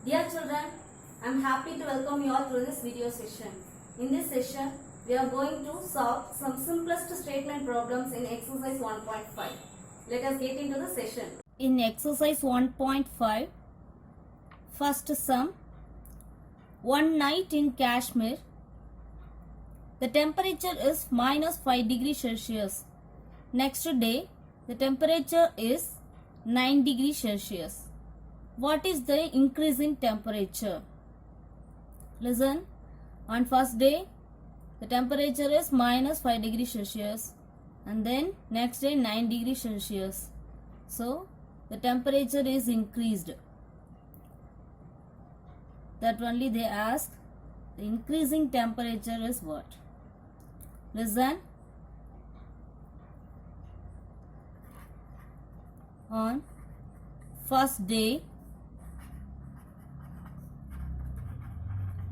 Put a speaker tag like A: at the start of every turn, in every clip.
A: Dear children, I am happy to welcome you all through this video session. In this session, we are going to solve some simplest statement problems in exercise 1.5. Let us get into the session. In exercise 1.5, first sum, one night in Kashmir, the temperature is minus 5 degrees Celsius. Next day, the temperature is 9 degrees Celsius. What is the increase in temperature? Listen, on first day, the temperature is minus 5 degrees Celsius and then next day 9 degrees Celsius. So, the temperature is increased. That only they ask, the increasing temperature is what? Listen, on first day,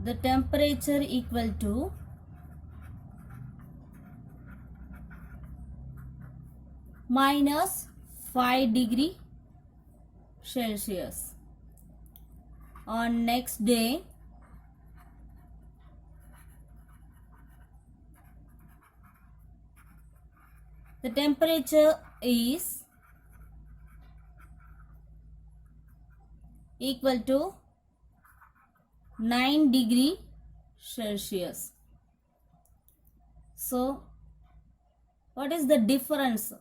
A: the temperature equal to minus 5 degree Celsius. On next day, the temperature is equal to 9 degree Celsius. So, what is the difference?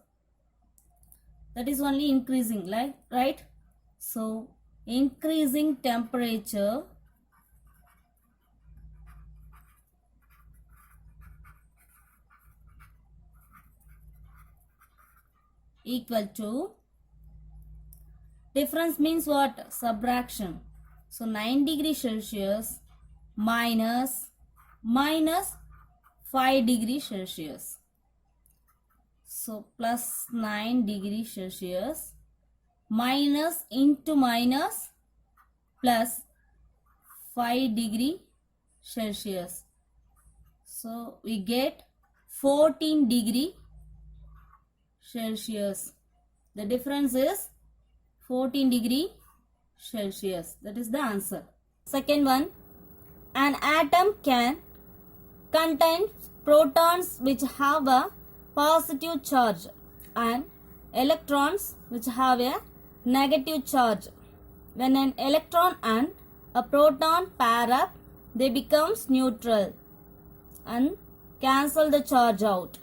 A: That is only increasing, like, right? So, increasing temperature equal to, difference means what? Subtraction. So 9 degrees Celsius minus 5 degrees Celsius. So plus 9 degrees Celsius minus into minus plus 5 degree Celsius. So we get 14 degree Celsius. The difference is 14 degree Celsius. That is the answer. Second one, an atom can contain protons which have a positive charge and electrons which have a negative charge. When an electron and a proton pair up, they becomes neutral and cancel the charge out.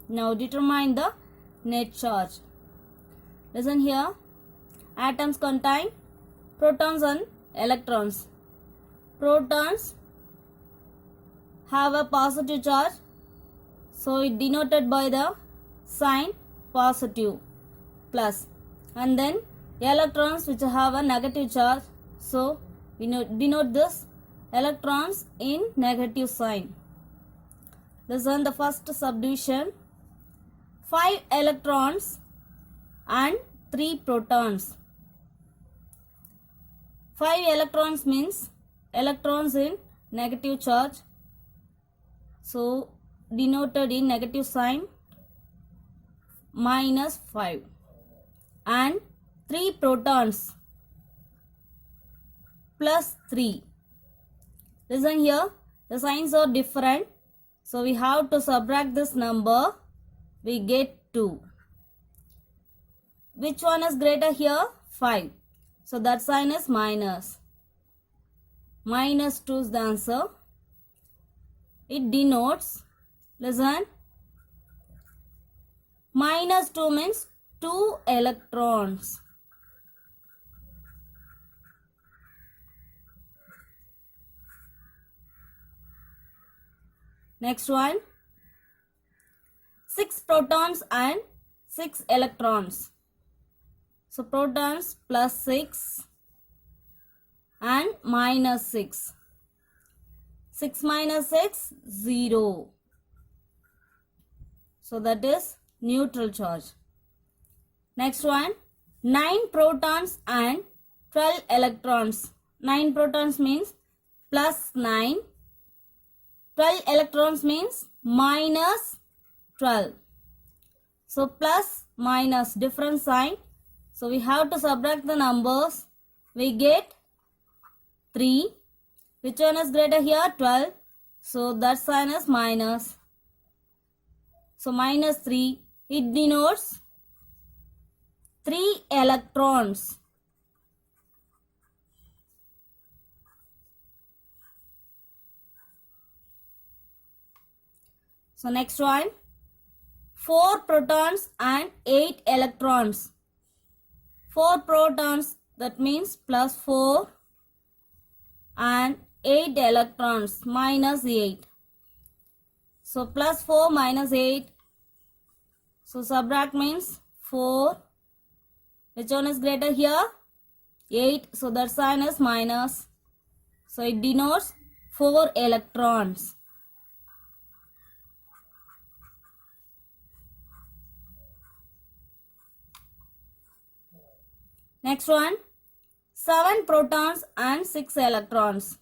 A: Now determine the net charge. Listen here. Atoms contain protons and electrons. Protons have a positive charge, so it denoted by the sign positive plus, and then electrons which have a negative charge, so we denote this electrons in negative sign. Listen the first subdivision. 5 electrons and 3 protons. 5 electrons means electrons in negative charge, so denoted in negative sign minus 5, and 3 protons plus 3. Listen here, the signs are different, so we have to subtract this number. We get 2. Which one is greater here? 5. So that sign is minus. Minus 2 is the answer. It denotes, listen, minus 2 means 2 electrons. Next one, 6 protons and 6 electrons. So protons plus 6 and minus 6. 6 minus 6, 0. So that is neutral charge. Next one, 9 protons and 12 electrons. 9 protons means plus 9. 12 electrons means minus 12. So plus minus, different sign. So we have to subtract the numbers. We get 3. Which one is greater here? 12. So that sign is minus. So minus 3. It denotes 3 electrons. So next one. 4 protons and 8 electrons. 4 protons, that means plus 4, and 8 electrons, minus 8. So plus 4 minus 8. So subtract means 4. Which one is greater here? 8. So that sign is minus. So it denotes 4 electrons. Next one. 7 protons and 6 electrons.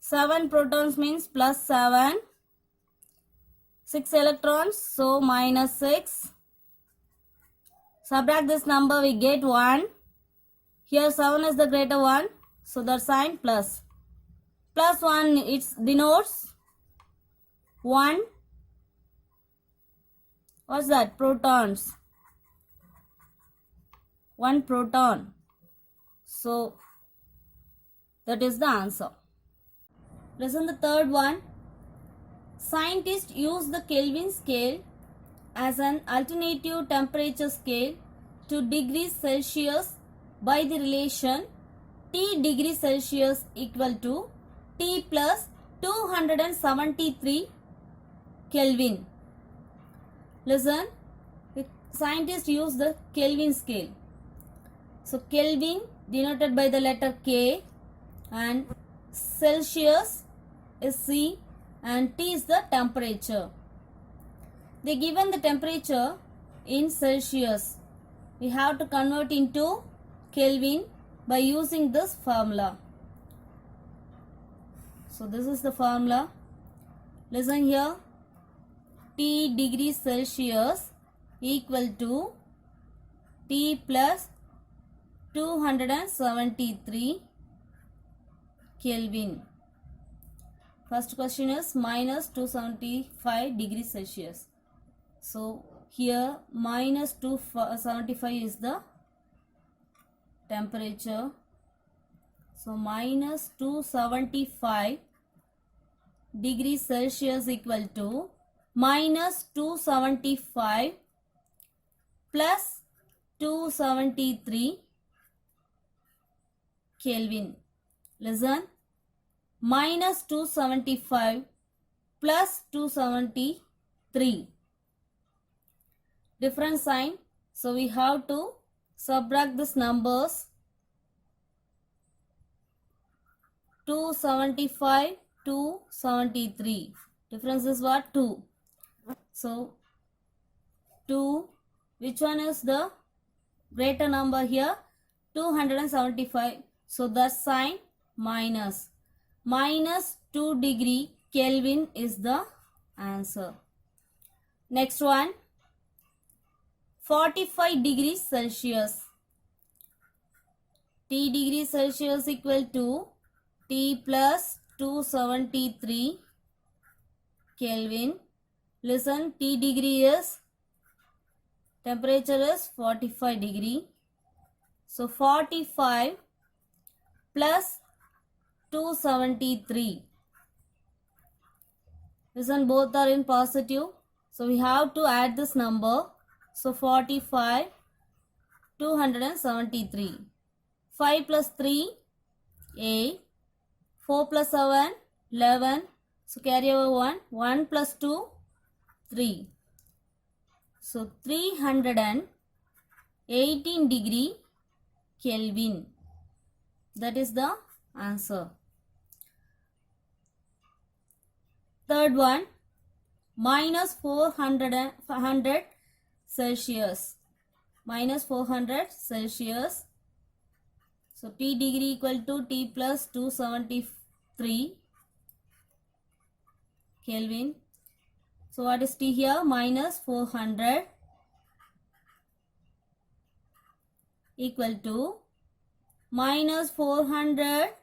A: 7 protons means plus 7. 6 electrons, so minus 6. Subtract this number, we get 1. Here 7 is the greater one, so that sign plus. Plus 1, it denotes 1. What's that? Protons. 1 proton. So that is the answer. Listen the third one. Scientists use the Kelvin scale as an alternative temperature scale to degrees Celsius by the relation T degrees Celsius equal to T plus 273 Kelvin. Listen, the scientists use the Kelvin scale. So Kelvin denoted by the letter K, and Celsius is C, and T is the temperature. They given the temperature in Celsius. We have to convert into Kelvin by using this formula. So this is the formula. Listen here. T degrees Celsius equal to T plus 273 Kelvin. First question is minus 275 degrees Celsius. So here minus 275 is the temperature. So minus 275 degrees Celsius equal to minus 275 plus 273 Kelvin. Listen, minus 275 plus 273. Different sign. So we have to subtract these numbers. 275, 273. Difference is what? 2. So 2. Which one is the greater number here? 275. So the sign minus. Minus 2 degree Kelvin is the answer. Next one. 45 degrees Celsius. T degrees Celsius equal to T plus 273 Kelvin. Listen, T degree is, temperature is 45 degree. So 45 plus 273. Listen, both are in positive. So we have to add this number. So 45, 273. 5 plus 3, 8. 4 plus 7, 11. So carry over 1. 1 plus 2, 3. So 318 degree Kelvin. That is the answer. Third one, minus 400 Celsius. Minus 400 Celsius. So T degree equal to T plus 273 Kelvin. So what is T here? Minus 400 equal to minus 400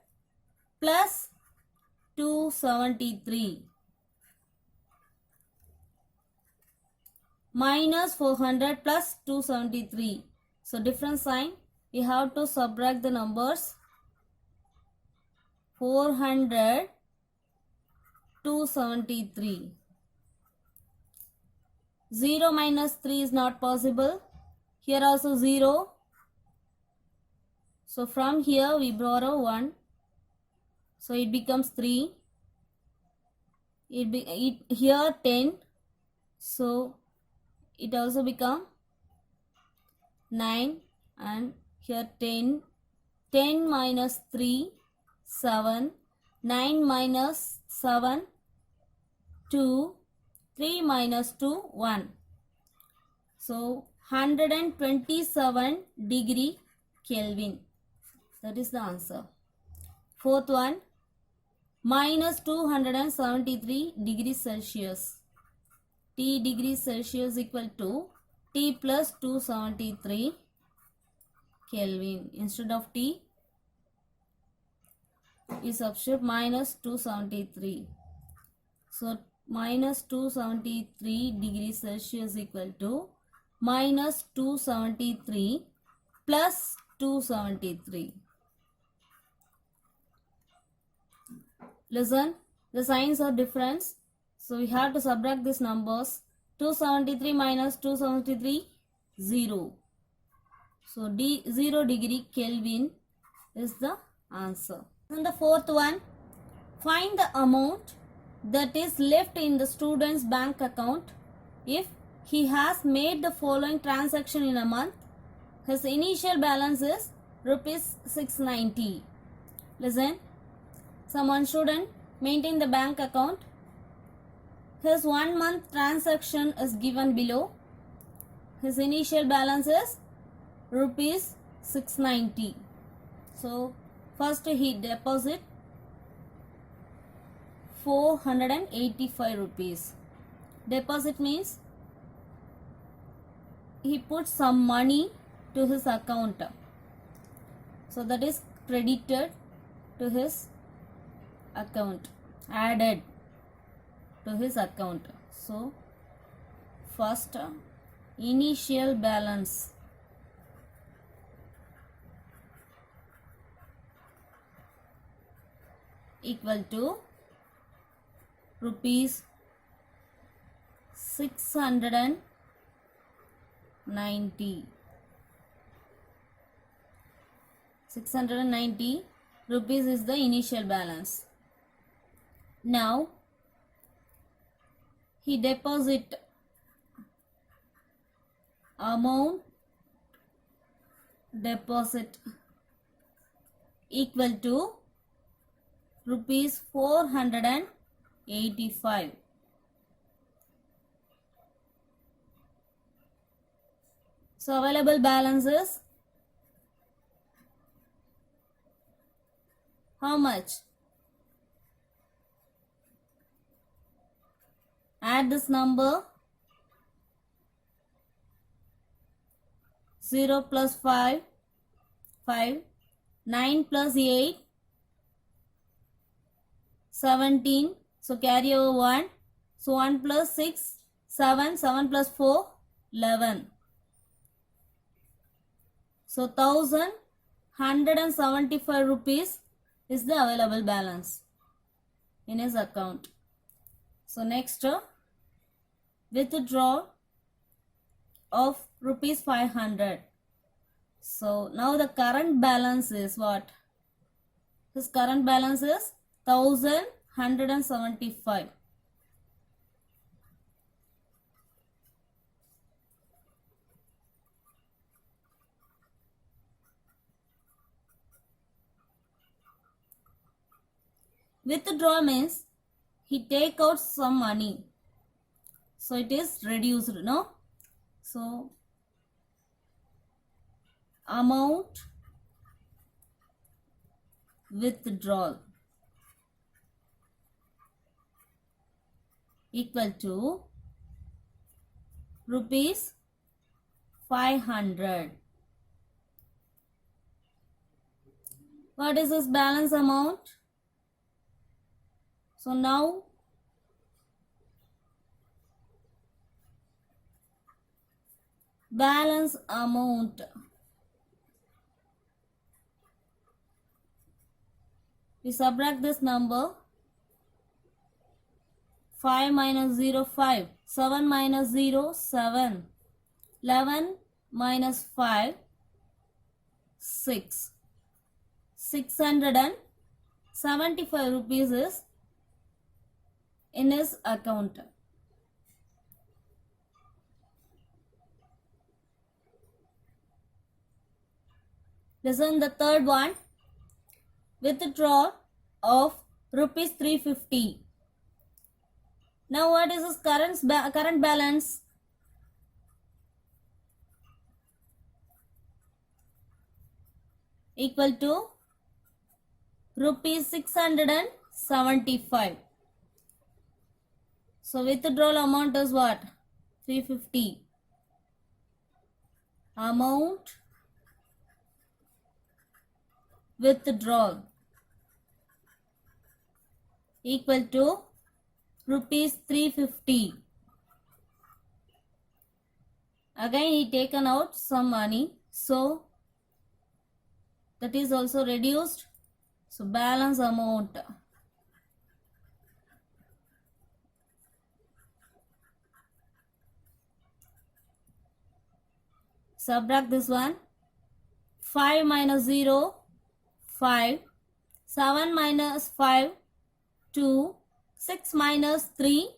A: plus 273 minus 400 plus 273. So different sign. We have to subtract the numbers. 400, 273. 0 minus 3 is not possible. Here also 0. So from here we borrow 1. So it becomes 3. Here 10. So it also become 9, and here 10. 10 minus 3, 7. 9 minus 7, 2. 3 minus 2, 1. So 127 degree Kelvin. That is the answer. Fourth one, minus 273 degrees Celsius. T degrees Celsius equal to T plus 273 Kelvin. Instead of T, we substitute minus 273. So minus 273 degrees Celsius equal to minus 273 plus 273. Listen, the signs are different. So we have to subtract these numbers. 273 minus 273, 0. So 0 degree Kelvin is the answer. And the fourth one, find the amount that is left in the student's bank account if he has made the following transaction in a month. His initial balance is rupees 690. Listen, one student maintain the bank account. His 1 month transaction is given below. His initial balance is rupees 690. So first he deposit 485 rupees. Deposit means he puts some money to his account. So that is credited to his account, added to his account. So first initial balance equal to rupees 690. 690 rupees is the initial balance. Now he deposit amount deposit equal to rupees 485. So available balance is how much? Add this number. 0 plus 5, 5. 9 plus 8, 17. So carry over 1. So 1 plus 6, 7. 7 plus 4, 11. So 1175 rupees is the available balance in his account. So next, withdrawal of rupees 500. So now the current balance is what? His current balance is 1175. Withdraw means he take out some money. So it is reduced, no? So amount withdrawal equal to rupees 500. What is this balance amount? So now balance amount. We subtract this number. 5 minus 0, 5. 7 minus 0, 7. 11 minus 5, 6. 675 rupees is in his account. Listen the third one. Withdrawal of rupees 350. Now what is his current balance? Equal to rupees 675. So withdrawal amount is what? 350. Amount withdrawal equal to rupees 350. Again he taken out some money, so that is also reduced. So balance amount. Subtract this one. 5 minus 0, 5. 7 minus 5, 2. 6 minus 3,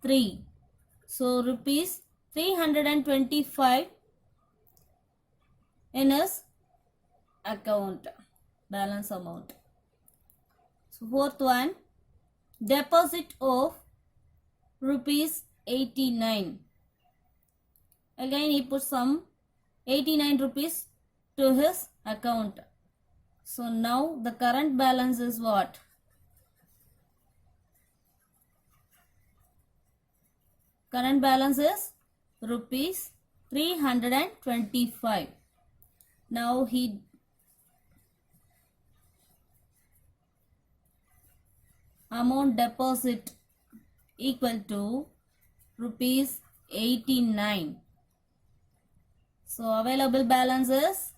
A: 3. So rupees 325 in his account. Balance amount. So fourth one. Deposit of rupees 89. Again he put some 89 rupees to his account. So now the current balance is what? Current balance is rupees 325. Now he amount deposit equal to rupees 89. So available balance is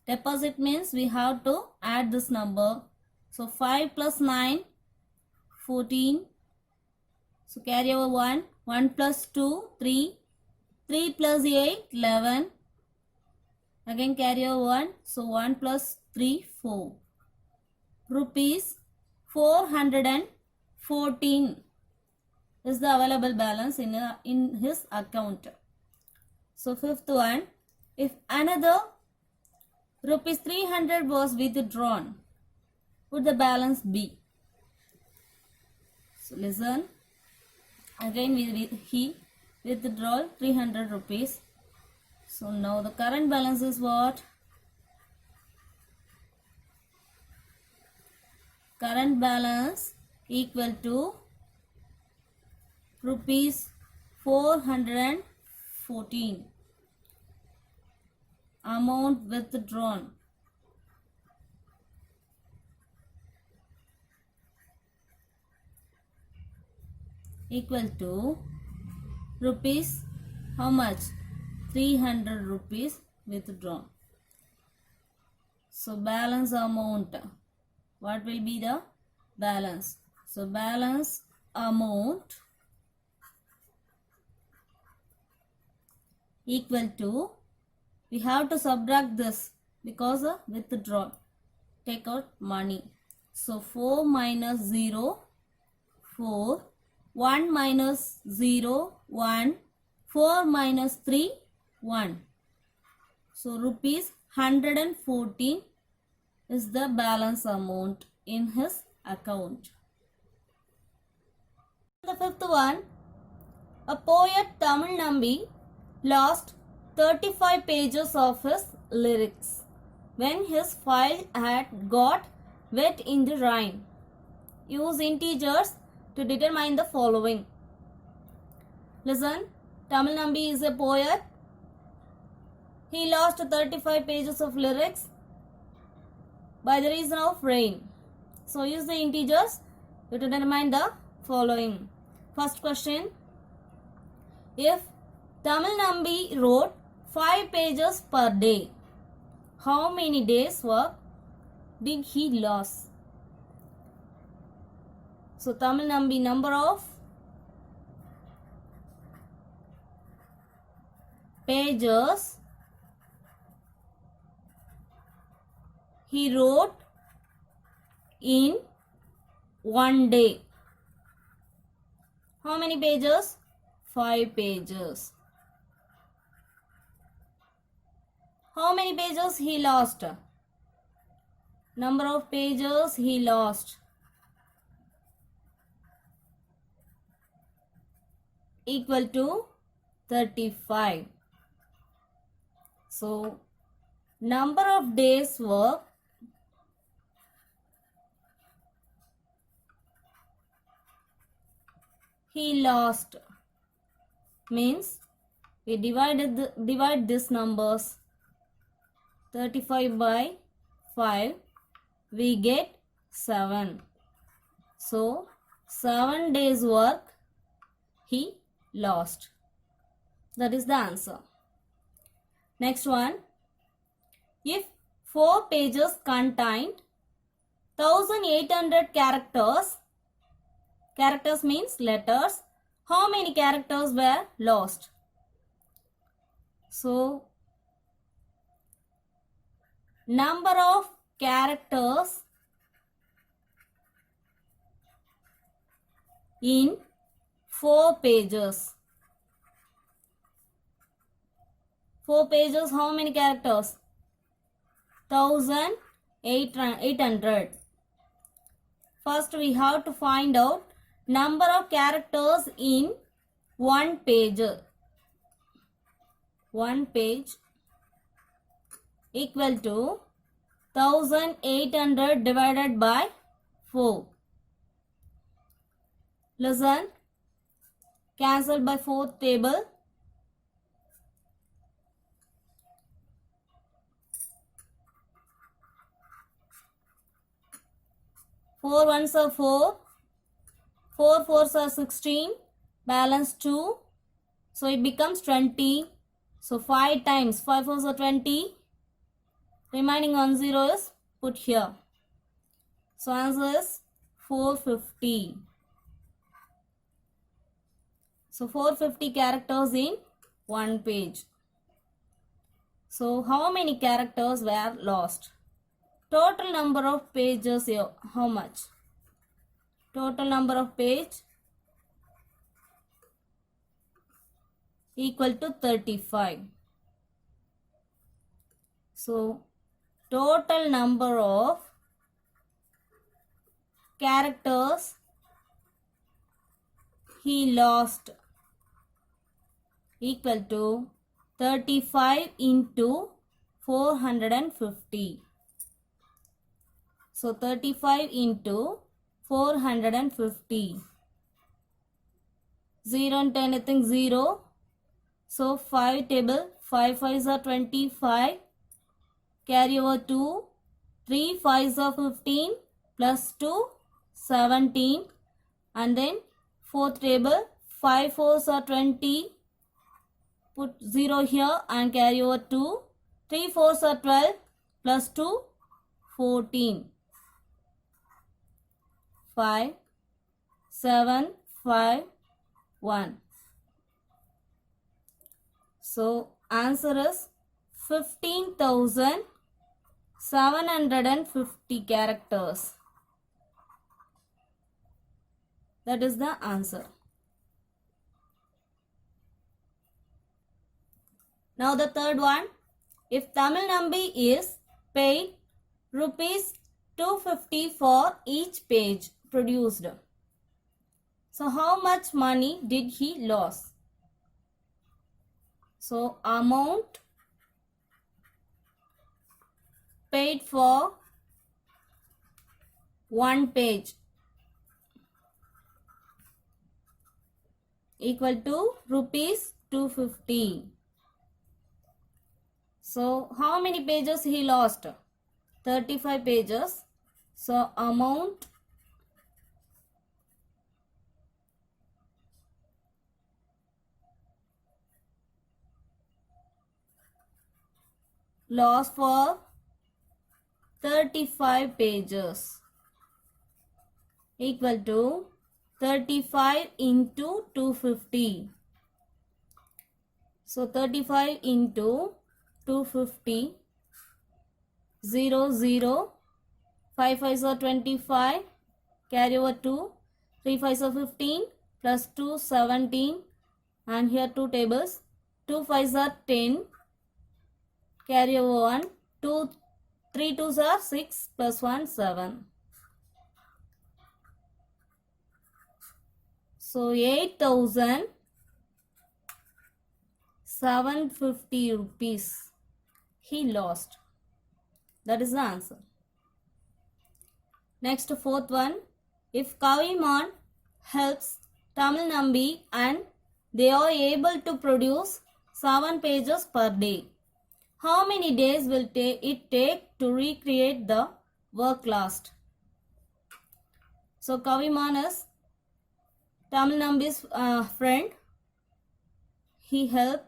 A: deposit means we have to add this number. So 5 plus 9, 14. So carry over 1. 1 plus 2, 3. 3 plus 8, 11. Again carry over 1. So 1 plus 3, 4. Rupees 414 is the available balance in his account. So fifth one. If another rupees 300 was withdrawn, would the balance be? So listen. Again he withdraw 300 rupees. So now the current balance is what? Current balance equal to rupees 414. Amount withdrawn equal to rupees how much? 300 rupees withdrawn. So balance amount, what will be the balance? So balance amount equal to, we have to subtract this because of withdraw, take out money. So 4 minus 0, 4. 1 minus 0, 1. 4 minus 3, 1. So rupees 114 is the balance amount in his account. The fifth one. A poet Tamil Nambi lost 35 pages of his lyrics when his file had got wet in the rain. Use integers to determine the following. Listen, Tamil Nambi is a poet. he lost 35 pages of lyrics by the reason of rain. So use the integers to determine the following. First question, if Tamil Nambi wrote 5 pages per day, how many days work did he lose? So Tamil Nambi number of pages he wrote in one day. How many pages? 5 pages. How many pages he lost? Number of pages he lost equal to 35. So, number of days work he lost means we divide this numbers 35 by 5, we get 7. So 7 days work he lost. That is the answer. Next one, if 4 pages contained 1800 characters, characters means letters, how many characters were lost? So number of characters in 4 pages. 4 pages, how many characters? 1800. First we have to find out number of characters in one page. One page equal to 1800 divided by 4. Listen, cancel by 4th table. 4 ones are 4, 4 fours are 16, balance 2, so it becomes 20. So 5 times 5 fours are 20, remaining 1 0 is put here. So answer is 450. So 450 characters in one page. So how many characters were lost? Total number of pages here, how much? Total number of page equal to 35. So total number of characters he lost equal to 35 into 450. So 35 into 450. 0 into anything 0. So 5 table, 5 5s are 25. Carry over 2. 3 5s are 15 plus 2 17. And then 4th table, 5 4s are 20. Put 0 here and carry over 2. 3 4s are 12 plus 2 14. 5 7 5 1. So answer is 15,750 characters. That is the answer. Now the third one, if Tamil Nambi is paid rupees 250 for each page produced, so how much money did he lose? So amount paid for one page equal to rupees 250. So how many pages he lost? 35 pages. So amount loss for 35 pages equal to 35 into 250. So 35 into 250, 0, 0, 5 5s are 25, carry over 2, 3 5s are 15, plus 2, 17, and here 2 tables, 2 5s are 10, carry over 1, 2, 3 2s are 6, plus 1, 7. So 8,750 rupees he lost. That is the answer. Next, fourth one. If Kaviman helps Tamil Nambi and they are able to produce 7 pages per day, how many days will it take to recreate the work lost? So Kaviman is Tamil Nambi's friend. He helped.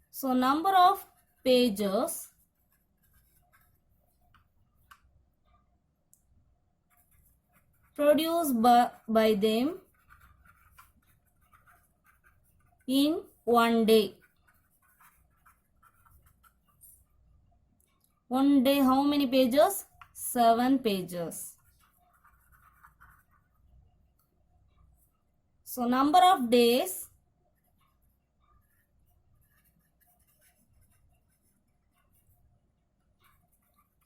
A: So number of pages produced by them in one day. One day how many pages? 7 pages. So number of days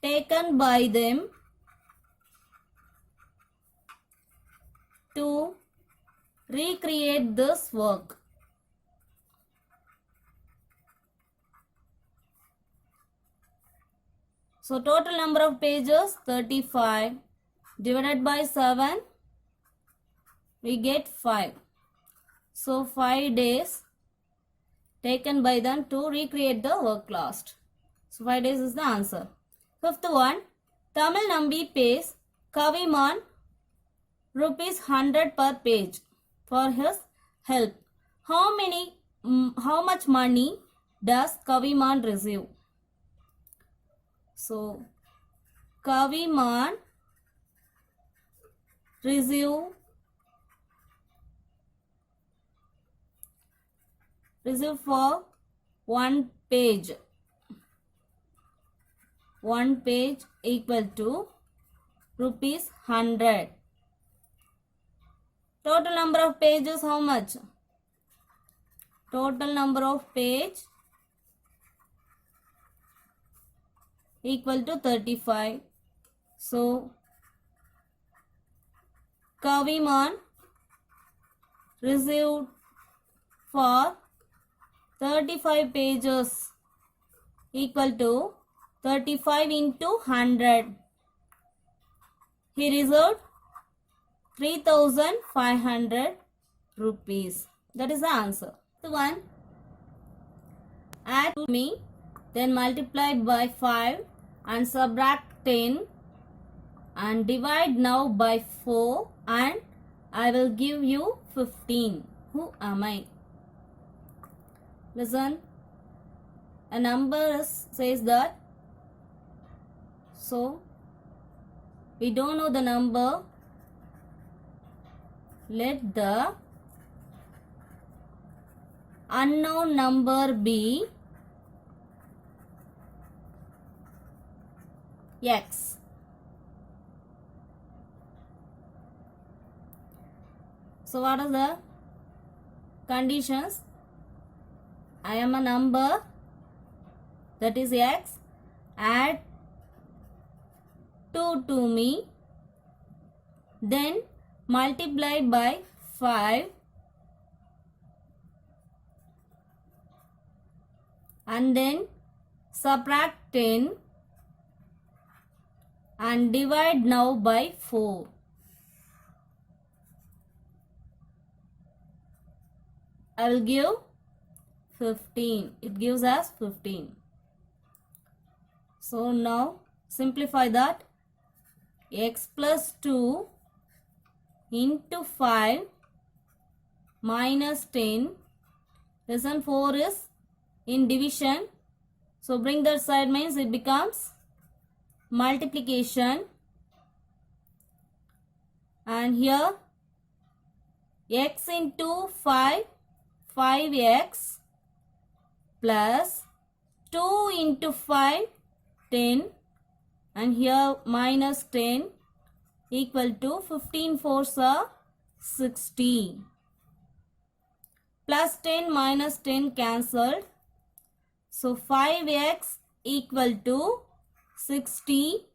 A: taken by them to recreate this work. So total number of pages 35 divided by 7, we get 5. So 5 days taken by them to recreate the work lost. So 5 days is the answer. Fifth one, Tamil Nambi pays Kaviman rupees 100 per page for his help. How much money does Kaviman receive? So Kaviman receive for one page equal to rupees 100. Total number of pages how much? Total number of page equal to 35. So Kaviman received for 35 pages equal to 35 into 100. He received 3,500 rupees. That is the answer. The one, add to me, then multiply by 5 and subtract 10 and divide now by 4 and I will give you 15. Who am I? Listen, a number says that, so we don't know the number. Let the unknown number be X. So what are the conditions? I am a number, that is X. Add 2 to me, then multiply by 5 and then subtract 10 and divide now by 4. I will give 15. It gives us 15. So now simplify that. X plus 2 into 5 minus 10. Lesson 4 is in division. So bring that side means it becomes multiplication. And here x into 5, 5x plus 2 into 5, 10, and here minus 10 equal to 15 fours are 60. Plus 10 minus 10 cancelled. So 5x equal to 60.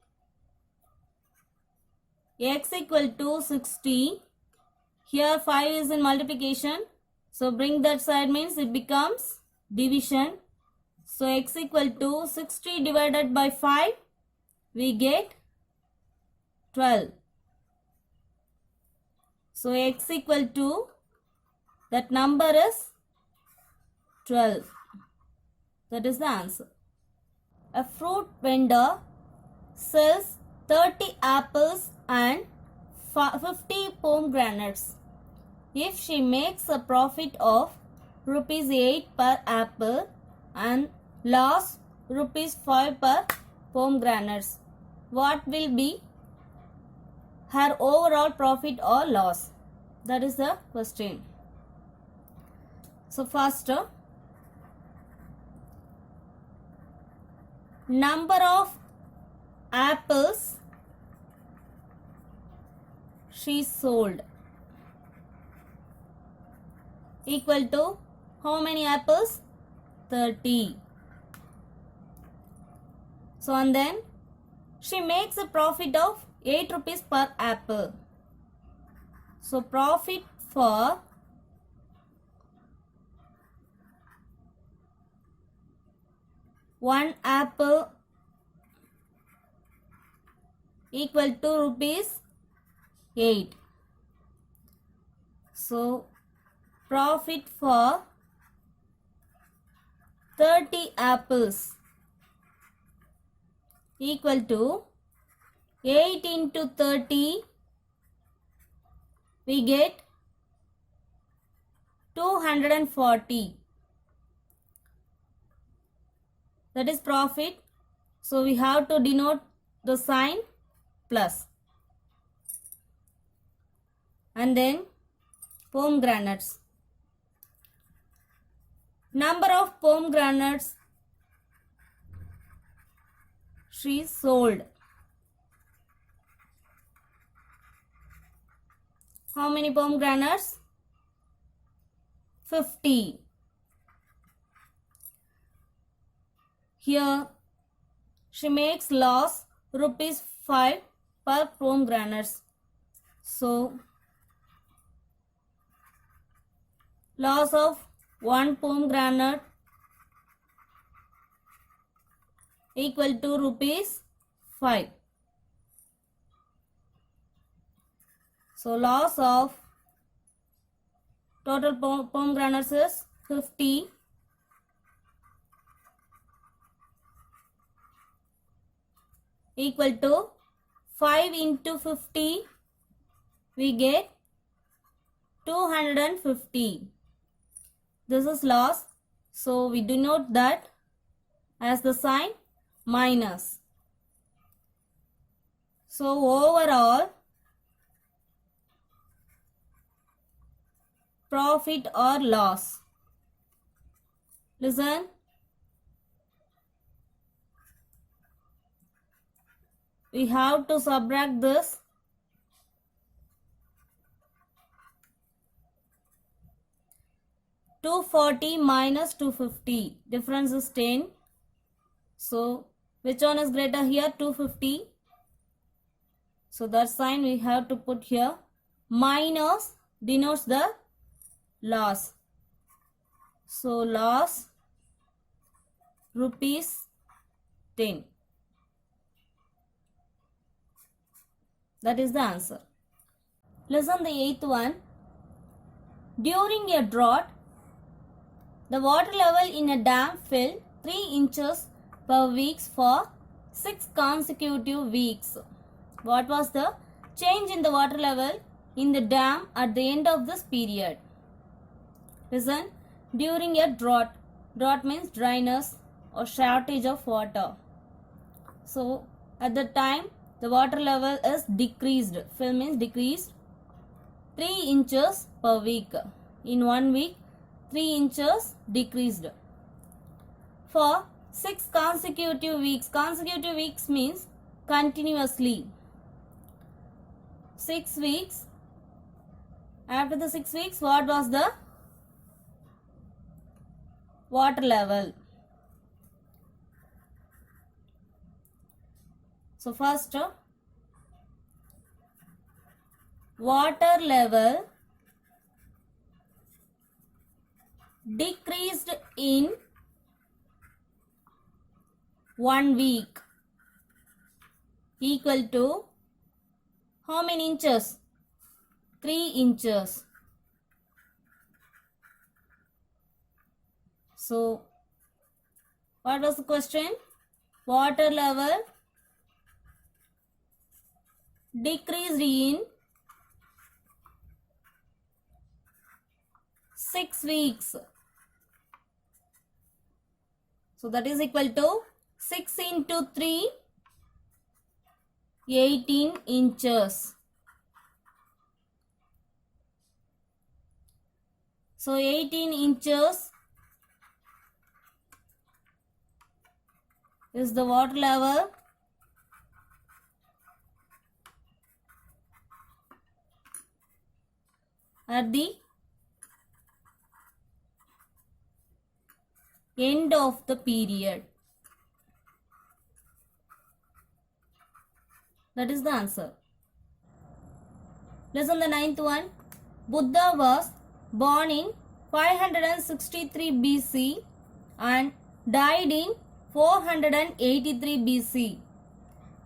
A: X equal to 60. Here 5 is in multiplication. So bring that side means it becomes division. So x equal to 60 divided by 5. We get 12. So x equal to, that number is 12. That is the answer. A fruit vendor sells 30 apples and 50 pomegranates. If she makes a profit of rupees 8 per apple and loss rupees 5 per pomegranates, what will be her overall profit or loss? That is the question. So first, number of apples she sold equal to how many apples? 30. So and then she makes a profit of 8 rupees per apple. So profit for one apple equal to rupees 8. So profit for 30 apples equal to 8 into 30, we get 240. That is profit. So we have to denote the sign plus. And then pomegranates. Number of pomegranates she sold. How many pomegranates? 50. Here she makes loss rupees 5 per pomegranates. So loss of one pomegranate equal to rupees 5. So loss of total pomegranates is 50. Equal to 5 into 50, we get 250. This is loss. So we denote that as the sign minus. So overall profit or loss. Listen. We have to subtract this. $240 minus 250. Difference is 10. So which one is greater here? 250. So that sign we have to put here. Minus denotes the loss. So loss rupees 10. That is the answer. Listen the 8th one. During a drought, The water level in a dam fell 3 inches per week for 6 consecutive weeks. What was the change in the water level in the dam at the end of this period? Listen, during a drought. Drought means dryness or shortage of water. So, at the time, the water level is decreased. Fill means decreased 3 inches per week. In 1 week, 3 inches decreased. For 6 consecutive weeks. Consecutive weeks means continuously. 6 weeks. After the 6 weeks, what was the water level? So first, water level decreased in 1 week equal to how many inches? 3 inches. So, what was the question? Water level decreased in 6 weeks. So, that is equal to 6 into 3, 18 inches. So, 18 inches is the water level at the end of the period. That is the answer. Listen the ninth one. Buddha was born in 563 BC and died in 483 BC.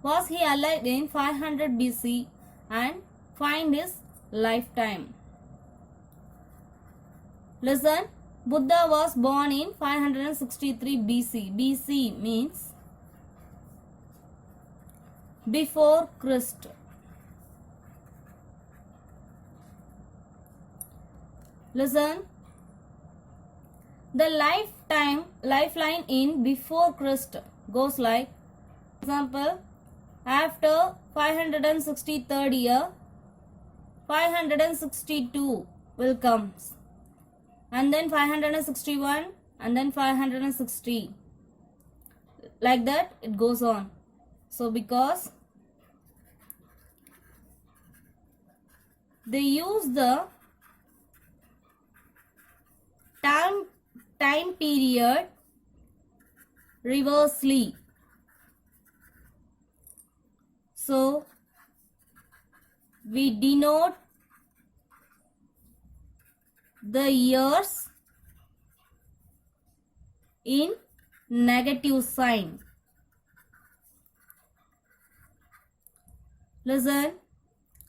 A: Was he alive in 500 BC and find his lifetime? Listen, Buddha was born in 563 BC. BC means before Christ. Listen, the lifeline in before Christ goes like, example, after 563rd year, 562 will come, and then 561, and then 560. Like that it goes on. So because they use the time period reversely. So we denote the years in negative sign. Listen,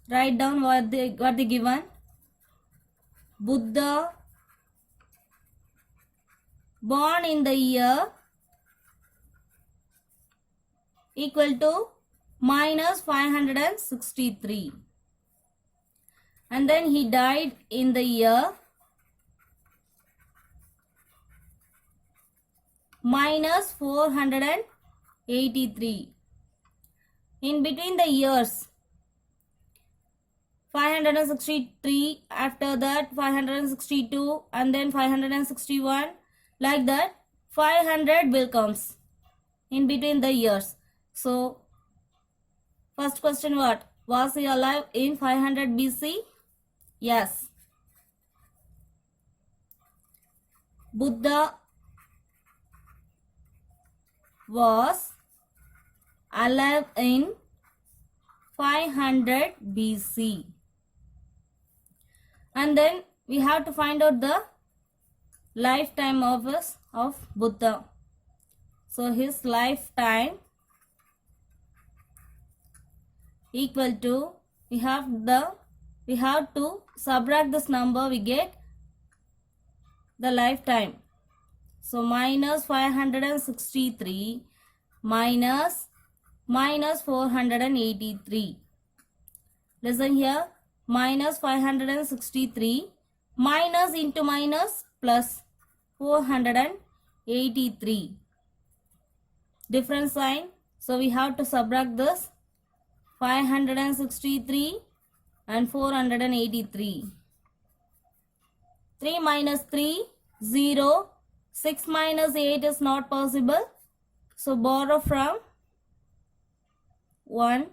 A: write down what they given. Buddha born in the year equal to minus 563, and then he died in the year minus 483. In between the years 563, after that 562, and then 561, like that 500 will comes in between the years. So first question, what was he alive in 500 BC? Yes, Buddha was alive in 500 BC. And then we have to find out the lifetime of Buddha. So his lifetime equal to, we have to subtract this number, we get the lifetime. So minus 563 minus 483. Listen here. Minus 563 minus into minus plus 483. Different sign. So we have to subtract this. 563 and 483. 3 minus 3, 0. 6 minus 8 is not possible. So borrow from 1.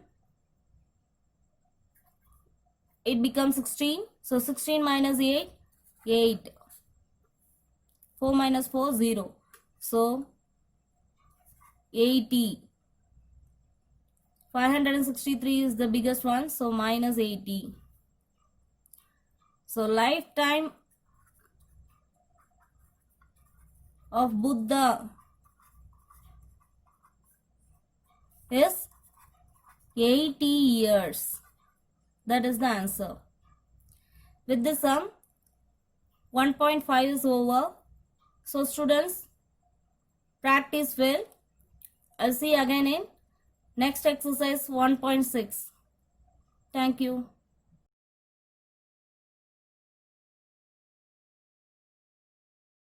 A: It becomes 16. So 16 minus 8, 8. 4 minus 4, 0. So 80. 563 is the biggest one. So minus 80. So lifetime of Buddha is 80 years. That is the answer. With this sum, 1.5 is over. So students, practice well. I'll see you again in next exercise 1.6. Thank you.